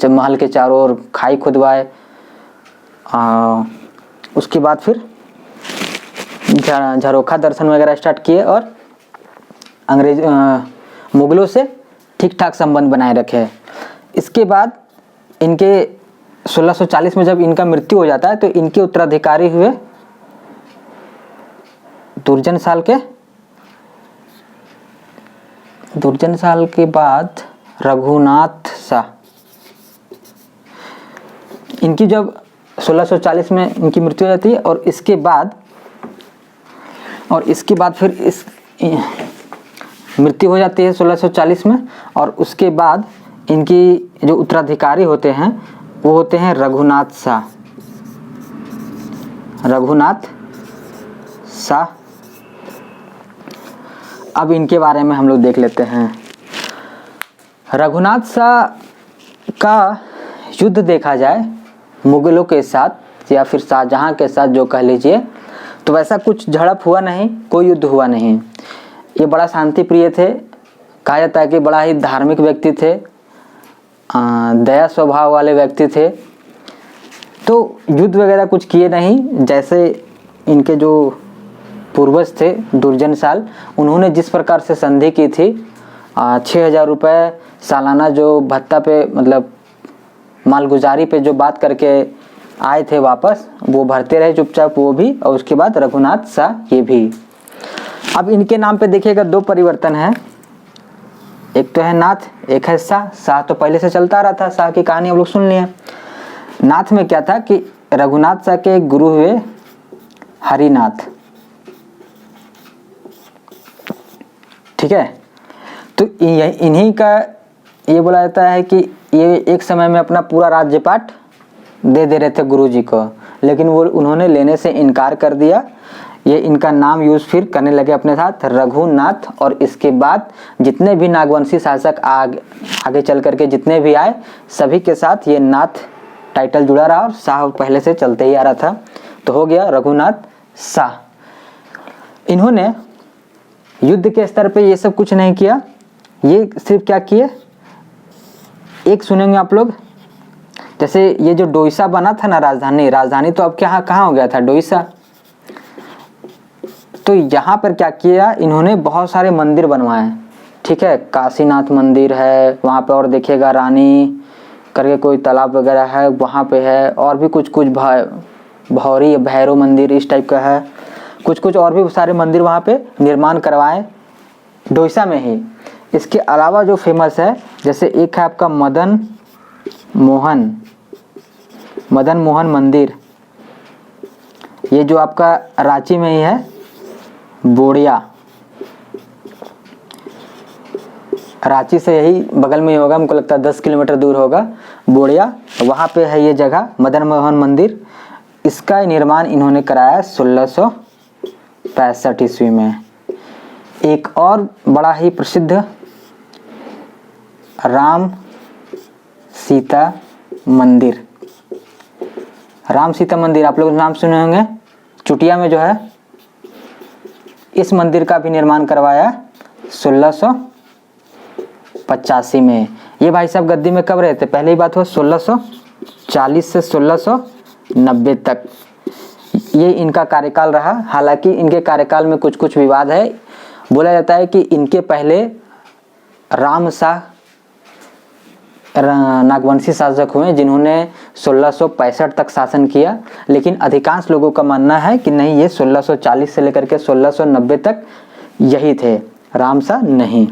महल के चारों ओर खाई खुदवाए। उसके बाद फिर झरोखा दर्शन वगैरह स्टार्ट किए और मुगलों से ठीक ठाक संबंध बनाए रखे। इसके बाद इनके 1640 में जब इनका मृत्यु हो जाता है तो इनके उत्तराधिकारी हुए दुर्जन साल के दुर्जनशाल के बाद रघुनाथ शाह, इनकी जब 1640 में इनकी मृत्यु हो जाती है और इसके बाद फिर इस मृत्यु हो जाती है 1640 में, और उसके बाद इनकी जो उत्तराधिकारी होते हैं वो होते हैं रघुनाथ शाह। रघुनाथ शाह, अब इनके बारे में हम लोग देख लेते हैं। रघुनाथ शाह का युद्ध देखा जाए मुगलों के साथ या फिर शाहजहां के साथ जो कह लीजिए, तो वैसा कुछ झड़प हुआ नहीं, कोई युद्ध हुआ नहीं। ये बड़ा शांति प्रिय थे, कहा जाता है कि बड़ा ही धार्मिक व्यक्ति थे, दया स्वभाव वाले व्यक्ति थे। तो युद्ध वगैरह कुछ किए नहीं। जैसे इनके जो पूर्वज थे दुर्जनशाल, उन्होंने जिस प्रकार से संधि की थी, 6,000 रुपये सालाना जो भत्ता पे, मतलब मालगुजारी पे जो बात करके आए थे वापस, वो भरते रहे चुपचाप वो भी, और उसके बाद रघुनाथ शाह ये भी। अब इनके नाम पे देखिएगा 2 परिवर्तन है, एक तो है नाथ, एक है शाह। शाह तो पहले से चलता रहा था, शाह की कहानी हम लोग सुन लिए। नाथ में क्या था कि रघुनाथ शाह के गुरु हुए हरिनाथ, ठीक है। तो इन्हीं का ये बोला जाता है कि ये एक समय में अपना पूरा राज्यपाट दे रहे थे गुरुजी को, लेकिन वो उन्होंने लेने से इनकार कर दिया। ये इनका नाम यूज़ फिर करने लगे अपने साथ रघुनाथ, और इसके बाद जितने भी नागवंशी शासक आगे चल करके जितने भी आए, सभी के साथ ये नाथ टाइटल जुड़ा रहा, और शाह पहले से चलते ही आ रहा था, तो हो गया रघुनाथ शाह। इन्होंने युद्ध के स्तर पे ये सब कुछ नहीं किया, ये सिर्फ क्या किए, एक सुनेंगे आप लोग, जैसे ये जो डोईसा बना था ना राजधानी तो अब क्या कहाँ हो गया था, डोईसा। तो यहाँ पर क्या किया इन्होंने, बहुत सारे मंदिर बनवाए, ठीक है। काशीनाथ मंदिर है वहाँ पे, और देखिएगा रानी करके कोई तालाब वगैरह है वहाँ पे है, और भी कुछ भौरी भैरव मंदिर इस टाइप का है, कुछ और भी सारे मंदिर वहाँ पे निर्माण करवाए डोईसा में ही। इसके अलावा जो फेमस है, जैसे एक है आपका मदन मोहन मंदिर, ये जो आपका रांची में ही है, बोड़िया, रांची से यही बगल में ही होगा, हमको लगता है 10 किलोमीटर दूर होगा बोड़िया, वहाँ पे है ये जगह मदन मोहन मंदिर। इसका निर्माण इन्होंने कराया 1665 ईस्वी में। एक और बड़ा ही प्रसिद्ध राम सीता मंदिर आप लोग नाम सुने होंगे, चुटिया में जो है, इस मंदिर का भी निर्माण करवाया 1685 में। ये भाई साहब गद्दी में कब रहे थे, पहले ही बात हुआ 1640 से 1690 तक ये इनका कार्यकाल रहा। हालांकि इनके कार्यकाल में कुछ विवाद है। बोला जाता है कि इनके पहले राम शाह नागवंशी शासक हुए जिन्होंने 1665 तक शासन किया, लेकिन अधिकांश लोगों का मानना है कि नहीं, ये 1640 से लेकर के 1690 तक यही थे, राम शाह नहीं।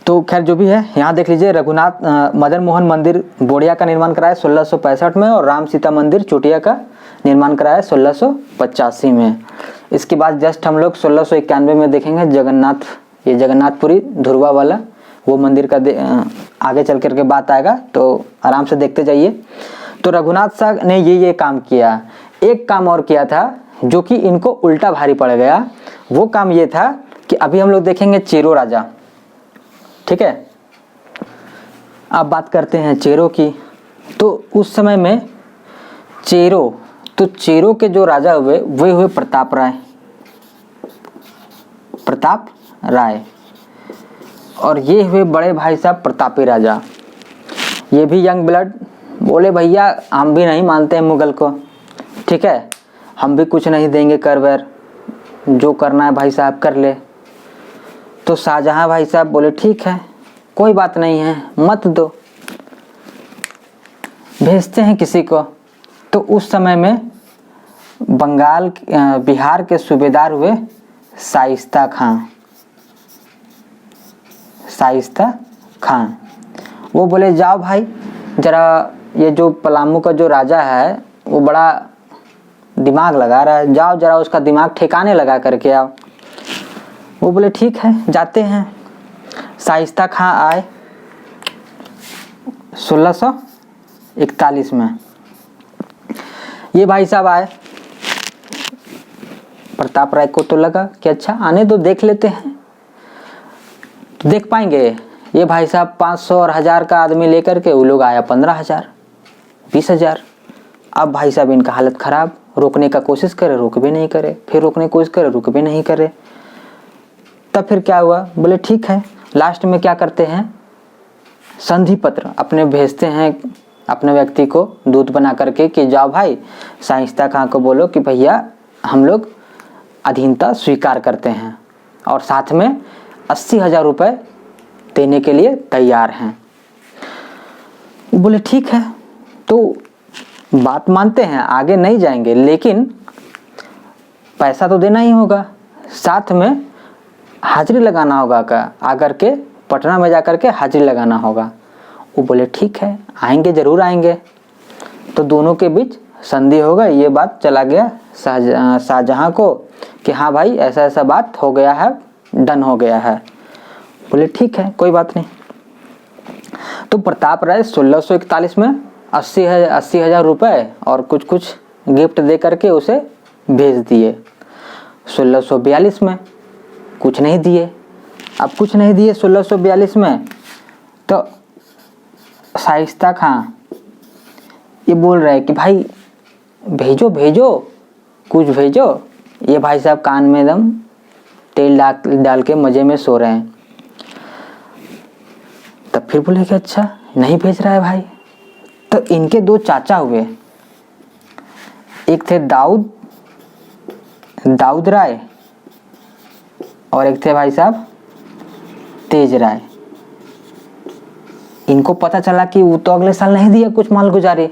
तो खैर जो भी है, यहाँ देख लीजिए मदन मोहन मंदिर बोड़िया का निर्माण कराया 1665 में, और राम सीता मंदिर चोटिया का निर्माण कराया 1685 में। इसके बाद जस्ट हम लोग 1691 में देखेंगे जगन्नाथ, ये जगन्नाथपुरी धुरवा वाला वो मंदिर का आगे चल करके बात आएगा, तो आराम से देखते जाइए। तो रघुनाथ शाह ने ये काम किया। एक काम और किया था जो कि इनको उल्टा भारी पड़ गया। वो काम ये था कि अभी हम लोग देखेंगे चेरो राजा, ठीक है। अब बात करते हैं चेरो की। तो उस समय में चेरो के जो राजा हुए वे हुए प्रताप राय, और ये हुए बड़े भाई साहब प्रतापी राजा। ये भी यंग ब्लड, बोले भैया हम भी नहीं मानते हैं मुगल को, ठीक है, हम भी कुछ नहीं देंगे कर वैर, जो करना है भाई साहब कर ले। तो शाहजहां भाई साहब बोले ठीक है, कोई बात नहीं है, मत दो, भेजते हैं किसी को। तो उस समय में बिहार के सूबेदार हुए शाइस्ता खां, शाइस्ता खान। वो बोले जाओ भाई जरा, ये जो पलामू का जो राजा है वो बड़ा दिमाग लगा रहा है, जाओ जरा उसका दिमाग ठिकाने लगा करके आओ। वो बोले ठीक है जाते हैं। शाइस्ता खां आए 1641 में। ये भाई साहब आए, प्रताप राय को तो लगा कि अच्छा आने दो, देख लेते हैं। तो देख पाएंगे? ये भाई साहब 500 और 1000 का आदमी लेकर के वो लोग आया 15,000 20,000। अब भाई साहब इनका हालत खराब, रोकने का कोशिश करे रुक भी नहीं करे, फिर रोकने की कोशिश करे रुक भी नहीं करे। तब फिर क्या हुआ, बोले ठीक है। लास्ट में क्या करते हैं, संधि पत्र अपने भेजते हैं अपने व्यक्ति को दूत बना करके कि जाओ भाई शाइस्ता खां को बोलो कि भैया हम लोग अधीनता स्वीकार करते हैं और साथ में 80,000 रुपये देने के लिए तैयार हैं। बोले ठीक है, तो बात मानते हैं, आगे नहीं जाएंगे, लेकिन पैसा तो देना ही होगा, साथ में हाजिरी लगाना होगा का आकर के पटना में जाकर के हाजिरी लगाना होगा। वो बोले ठीक है आएंगे, जरूर आएंगे। तो दोनों के बीच संधि हो गई। ये बात चला गया शाहजहां को कि हाँ भाई ऐसा ऐसा बात हो गया है, डन हो गया है। बोले ठीक है कोई बात नहीं। तो प्रताप राय 1641 में 80,000 रुपये और कुछ गिफ्ट दे करके उसे भेज दिए। 1642 में कुछ नहीं दिए। अब कुछ नहीं दिए 1642 में, तो शाइस्ता खां ये बोल रहे हैं कि भाई भेजो भेजो कुछ भेजो। ये भाई साहब कान में एकदम तेल डाल के मज़े में सो रहे हैं। तब फिर बोले कि अच्छा नहीं भेज रहा है भाई। तो इनके दो चाचा हुए, एक थे दाऊद राय और एक थे भाई साहब तेज राय। इनको पता चला कि वो तो अगले साल नहीं दिया कुछ माल गुजारी,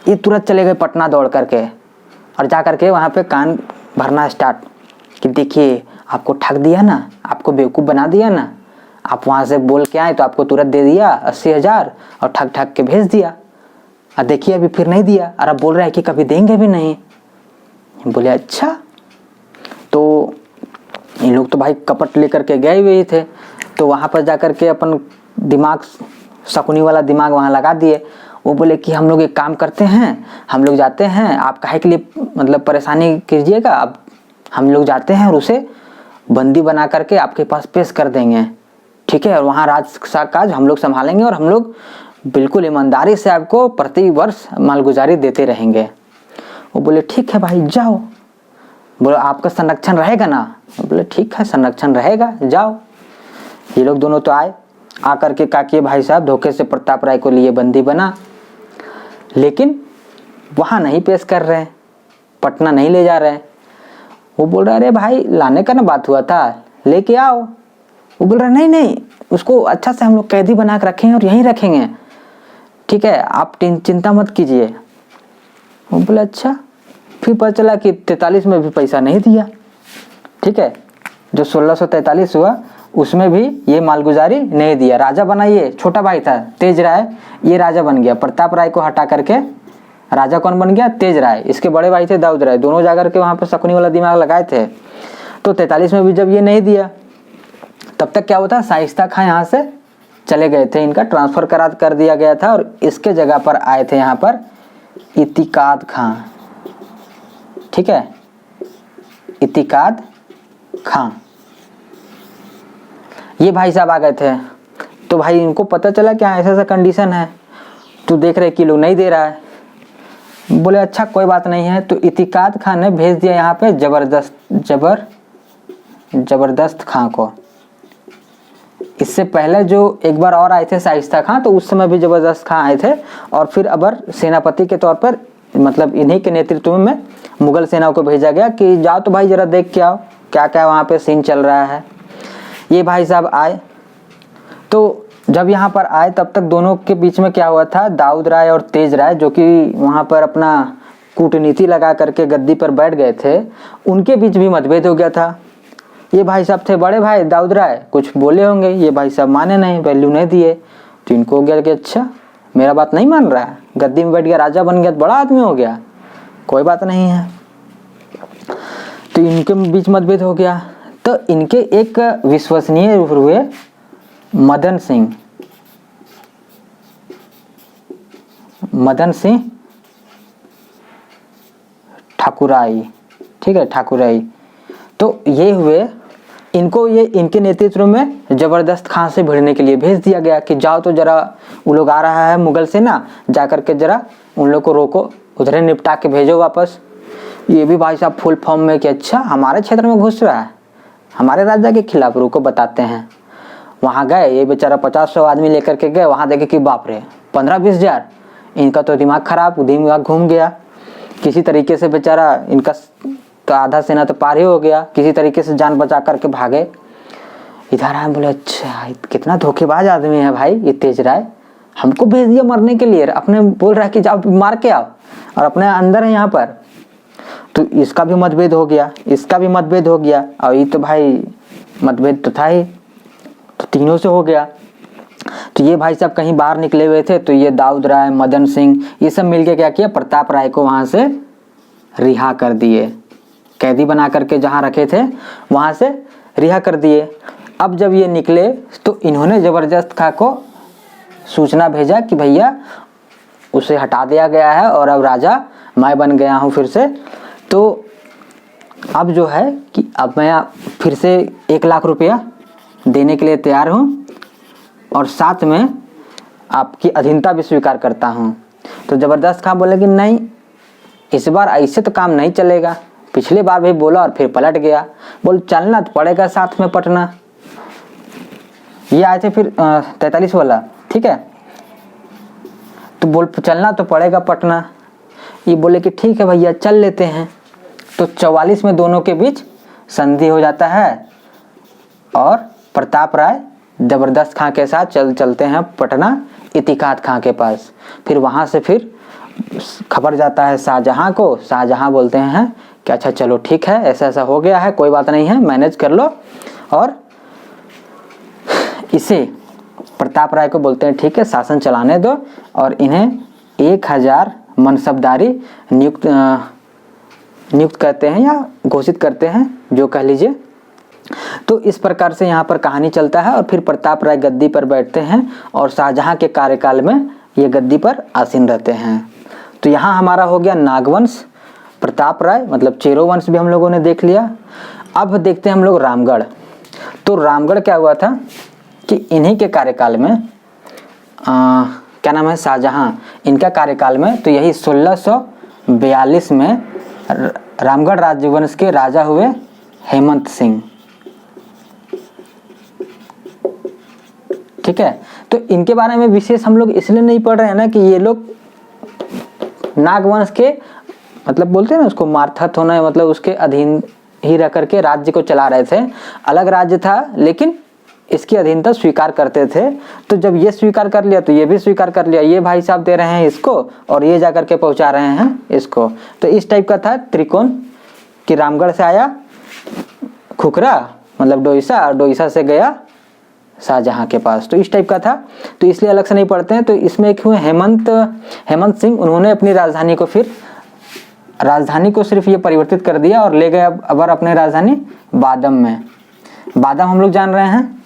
ये तुरंत चले गए पटना दौड़ करके और जा करके वहाँ पे कान भरना स्टार्ट कि देखिए आपको ठग दिया ना, आपको बेवकूफ़ बना दिया ना, आप वहाँ से बोल के आए तो आपको तुरंत दे दिया 80,000 और ठग के भेज दिया, और देखिए अभी फिर नहीं दिया और अब बोल रहे हैं कि कभी देंगे भी नहीं। बोले अच्छा। तो इन लोग तो भाई कपट लेकर के गए हुए ही थे, तो वहाँ पर जा कर के अपन दिमाग शकुनी वाला दिमाग वहाँ लगा दिए। वो बोले कि हम लोग एक काम करते हैं, हम लोग जाते हैं, आप काहे के लिए मतलब परेशानी कीजिएगा, अब हम लोग जाते हैं और उसे बंदी बना करके आपके पास पेश कर देंगे, ठीक है, और वहाँ राज का काज हम लोग संभालेंगे और हम लोग बिल्कुल ईमानदारी से आपको प्रति वर्ष मालगुजारी देते रहेंगे। वो बोले ठीक है भाई जाओ। बोले आपका संरक्षण रहेगा ना? बोले ठीक है संरक्षण रहेगा, जाओ। ये लोग दोनों तो आए, आकर के काकी भाई साहब धोखे से प्रताप राय को लिए बंदी बना, लेकिन वहाँ नहीं पेश कर रहे, पटना नहीं ले जा रहे। वो बोल रहा अरे भाई लाने का ना बात हुआ था, लेके आओ। वो बोल रहा नहीं उसको अच्छा से हम लोग कैदी बना के रखेंगे और यहीं रखेंगे, ठीक है, आप चिंता मत कीजिए। वो बोले अच्छा। फिर पता चला कि 43 में भी पैसा नहीं दिया, ठीक है, जो 1643 हुआ उसमें भी ये मालगुजारी नहीं दिया। राजा बना ये छोटा भाई था तेज राय, ये राजा बन गया। प्रताप राय को हटा करके राजा कौन बन गया? तेज राय। इसके बड़े भाई थे दाऊद राय, दोनों जाकर के वहाँ पर शकुनी वाला दिमाग लगाए थे। तो 43 में भी जब ये नहीं दिया, तब तक क्या होता, शाइस्ता खां यहाँ से चले गए थे, इनका ट्रांसफ़र कर दिया गया था और इसके जगह पर आए थे यहाँ पर इतिकाद खां, ठीक है, इतिकाद खां। ये भाई साहब आ गए थे। तो भाई इनको पता चला कि हाँ ऐसा कंडीशन है, तो देख रहे कि लोग नहीं दे रहा है। बोले अच्छा कोई बात नहीं है। तो इतिकाद खां ने भेज दिया यहाँ पे जबरदस्त खां को। इससे पहले जो एक बार और आए थे शाइस्ता खां, तो उस समय भी जबरदस्त खां आए थे और फिर अबर सेनापति के तौर पर मतलब इन्हीं के नेतृत्व में मुगल सेना को भेजा गया कि जाओ तो भाई जरा देख के आओ क्या क्या वहाँ पे सीन चल रहा है। ये भाई साहब आए। तो जब यहाँ पर आए तब तक दोनों के बीच में क्या हुआ था, दाऊद राय और तेज राय जो कि वहाँ पर अपना कूटनीति लगा करके गद्दी पर बैठ गए थे, उनके बीच भी मतभेद हो गया था। ये भाई साहब थे बड़े भाई दाऊद राय, कुछ बोले होंगे, ये भाई साहब माने नहीं, वैल्यू नहीं दिए। तो इनको हो गया कि अच्छा मेरा बात नहीं मान रहा है, गद्दी में बैठ गया, राजा बन गया, तो बड़ा आदमी हो गया, कोई बात नहीं है। तो इनके बीच मतभेद हो गया। तो इनके एक विश्वसनीय हुए मदन सिंह ठाकुराई, ठीक है, ठाकुराई। तो ये हुए, इनको ये इनके नेतृत्व में जबरदस्त खां से भिड़ने के लिए भेज दिया गया कि जाओ तो जरा वो लोग आ रहा है मुगल सेना, जा करके जरा उन लोग को रोको, उधर निपटा के भेजो वापस। ये भी भाई साहब फुल फॉर्म में कि अच्छा हमारे क्षेत्र में घुस रहा है, हमारे राजा के खिलाफ, रुको बताते हैं। वहाँ गए, ये बेचारा 50-100 आदमी लेकर के गए, वहाँ देखे कि बाप रे 15-20 हज़ार, इनका तो दिमाग खराब, दिमाग घूम गया। किसी तरीके से बेचारा इनका तो आधा सेना तो पार ही हो गया, किसी तरीके से जान बचा करके भागे। इधर आए, बोले अच्छा कितना धोखेबाज आदमी है भाई ये तेज राय, हमको भेज दिया मरने के लिए, अपने बोल रहा है कि जाओ मार के आओ, और अपने अंदर है यहाँ पर। तो इसका भी मतभेद हो गया, इसका भी मतभेद हो गया, और ये तो भाई मतभेद तो था ही, तो तीनों से हो गया। तो ये भाई साहब कहीं बाहर निकले हुए थे, तो ये दाऊद राय, मदन सिंह, ये सब मिलके क्या किया, प्रताप राय को वहाँ से रिहा कर दिए, कैदी बना करके जहाँ रखे थे वहाँ से रिहा कर दिए। अब जब ये निकले तो इन्होंने जबरदस्त खां को सूचना भेजा कि भैया उसे हटा दिया गया है और अब राजा मैं बन गया हूँ फिर से। तो अब जो है कि अब मैं फिर से 1 लाख रुपया देने के लिए तैयार हूँ, और साथ में आपकी अधीनता भी स्वीकार करता हूँ। तो जबरदस्त खां बोले कि नहीं, इस बार ऐसे तो काम नहीं चलेगा, पिछले बार भी बोला और फिर पलट गया, बोल चलना तो पड़ेगा साथ में पटना। ये आए थे फिर 43 वाला, ठीक है, तो बोल चलना तो पड़ेगा पटना। ये बोले कि ठीक है भैया चल लेते हैं। तो 44 में दोनों के बीच संधि हो जाता है, और प्रताप राय जबरदस्त खां के साथ चलते हैं पटना इतिकाद खां के पास। फिर वहाँ से फिर खबर जाता है शाहजहाँ को, शाहजहाँ बोलते हैं कि अच्छा चलो ठीक है, ऐसा ऐसा हो गया है, कोई बात नहीं है, मैनेज कर लो। और इसे प्रताप राय को बोलते हैं ठीक है शासन चलाने दो, और इन्हें 1000 मनसबदारी नियुक्त करते हैं या घोषित करते हैं, जो कह लीजिए। तो इस प्रकार से यहाँ पर कहानी चलता है, और फिर प्रताप राय गद्दी पर बैठते हैं, और शाहजहाँ के कार्यकाल में ये गद्दी पर आसीन रहते हैं। तो यहाँ हमारा हो गया नागवंश, प्रताप राय मतलब चेरो वंश भी हम लोगों ने देख लिया। अब देखते हैं हम लोग रामगढ़। तो रामगढ़ क्या हुआ था कि इन्हीं के कार्यकाल में क्या नाम है, शाहजहाँ, इनका कार्यकाल में, तो यही 1642 में रामगढ़ राजवंश के राजा हुए हेमंत सिंह, ठीक है। तो इनके बारे में विशेष हम लोग इसलिए नहीं पढ़ रहे हैं ना कि ये लोग नागवंश के मतलब बोलते हैं ना उसको मार्थत होना, मतलब उसके अधीन ही रह करके राज्य को चला रहे थे। अलग राज्य था लेकिन इसकी अधीनता स्वीकार करते थे। तो जब ये स्वीकार कर लिया तो ये भी स्वीकार कर लिया, ये भाई साहब दे रहे हैं इसको और ये जा करके पहुंचा रहे हैं इसको। तो इस टाइप का था त्रिकोण कि रामगढ़ से आया खुखरा मतलब डोईसा, और डोईसा से गया शाहजहाँ के पास। तो इस टाइप का था, तो इसलिए अलग से नहीं पढ़ते हैं। तो इसमें एक हुए हेमंत सिंह, उन्होंने अपनी राजधानी को सिर्फ ये परिवर्तित कर दिया और ले गए अब अपने राजधानी बादम में। बादम हम लोग जान रहे हैं,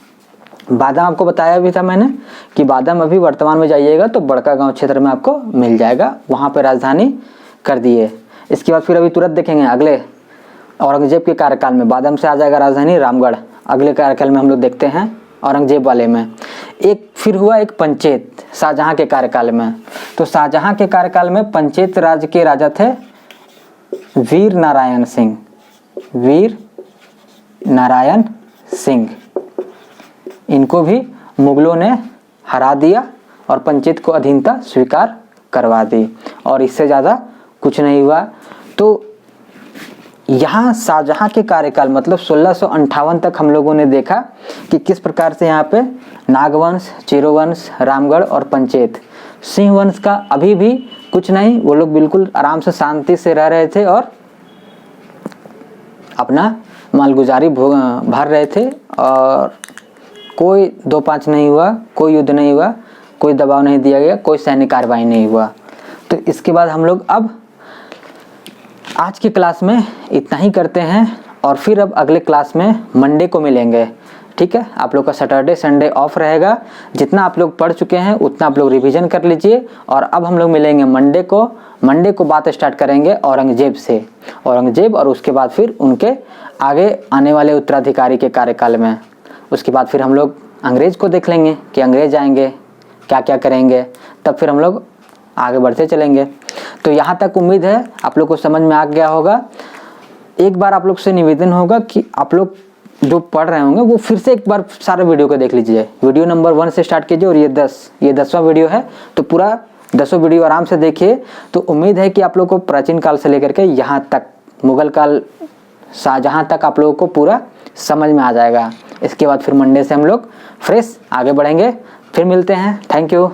बादम आपको बताया भी था मैंने कि बादम अभी वर्तमान में जाइएगा तो बड़का गांव क्षेत्र में आपको मिल जाएगा, वहाँ पे राजधानी कर दिए। इसके बाद फिर अभी तुरंत देखेंगे अगले औरंगजेब के कार्यकाल में बादम से आ जाएगा राजधानी रामगढ़। अगले कार्यकाल में हम लोग देखते हैं औरंगजेब वाले में। एक फिर हुआ एक पंचेत शाहजहाँ के कार्यकाल में। तो शाहजहाँ के कार्यकाल में पंचेत राज्य के राजा थे वीर नारायण सिंह। इनको भी मुगलों ने हरा दिया और पंचेत को अधीनता स्वीकार करवा दी, और इससे ज़्यादा कुछ नहीं हुआ। तो यहाँ शाहजहाँ के कार्यकाल मतलब 1658 तक हम लोगों ने देखा कि किस प्रकार से यहाँ पे नागवंश, चेरोवंश, रामगढ़ और पंचेत, सिंह वंश का अभी भी कुछ नहीं, वो लोग बिल्कुल आराम से शांति से रह रहे थे और अपना मालगुजारी भर रहे थे और कोई 2-5 नहीं हुआ, कोई युद्ध नहीं हुआ, कोई दबाव नहीं दिया गया, कोई सैनिक कार्रवाई नहीं हुआ। तो इसके बाद हम लोग अब आज की क्लास में इतना ही करते हैं और फिर अब अगले क्लास में मंडे को मिलेंगे। ठीक है, आप लोग का सैटरडे संडे ऑफ रहेगा। जितना आप लोग पढ़ चुके हैं उतना आप लोग रिवीजन कर लीजिए और अब हम लोग मिलेंगे मंडे को बात स्टार्ट करेंगे औरंगजेब से, औरंगजेब और उसके बाद फिर उनके आगे आने वाले उत्तराधिकारी के कार्यकाल में। उसके बाद फिर हम लोग अंग्रेज़ को देख लेंगे कि अंग्रेज़ आएंगे क्या क्या करेंगे, तब फिर हम लोग आगे बढ़ते चलेंगे। तो यहाँ तक उम्मीद है आप लोग को समझ में आ गया होगा। एक बार आप लोग से निवेदन होगा कि आप लोग जो पढ़ रहे होंगे वो फिर से एक बार सारे वीडियो को देख लीजिए। वीडियो नंबर 1 से स्टार्ट कीजिए और ये 10वां वीडियो है, तो पूरा 10 वीडियो आराम से देखिए। तो उम्मीद है कि आप लोग को प्राचीन काल से लेकर के यहाँ तक मुगल काल शाहजहाँ तक आप लोगों को पूरा समझ में आ जाएगा। इसके बाद फिर मंडे से हम लोग फ्रेश आगे बढ़ेंगे। फिर मिलते हैं। Thank you.